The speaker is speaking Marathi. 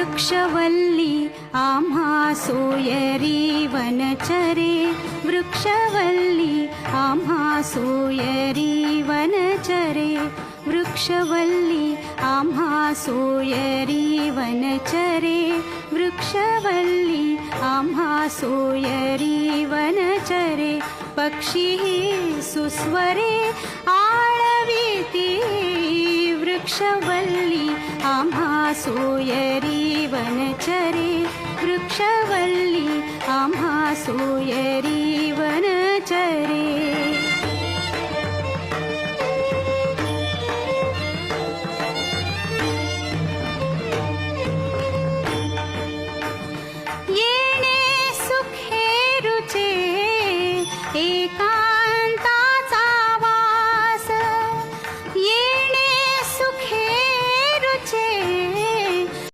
वृक्षवल्ली आम्हा सोयरी वनचरे, वृक्षवल्ली आम्हा सोयरी वनचरे, वृक्षवल्ली आम्हा सोयरी वनचरे, वृक्षवल्ली आम्हा सोयरी वनचरे. पक्षी सुस्वरे आळविती, वृक्षवल्ली आम्हा सोयरी वनचरे, वृक्षवल्ली आम्हा सोयरी वनचरे.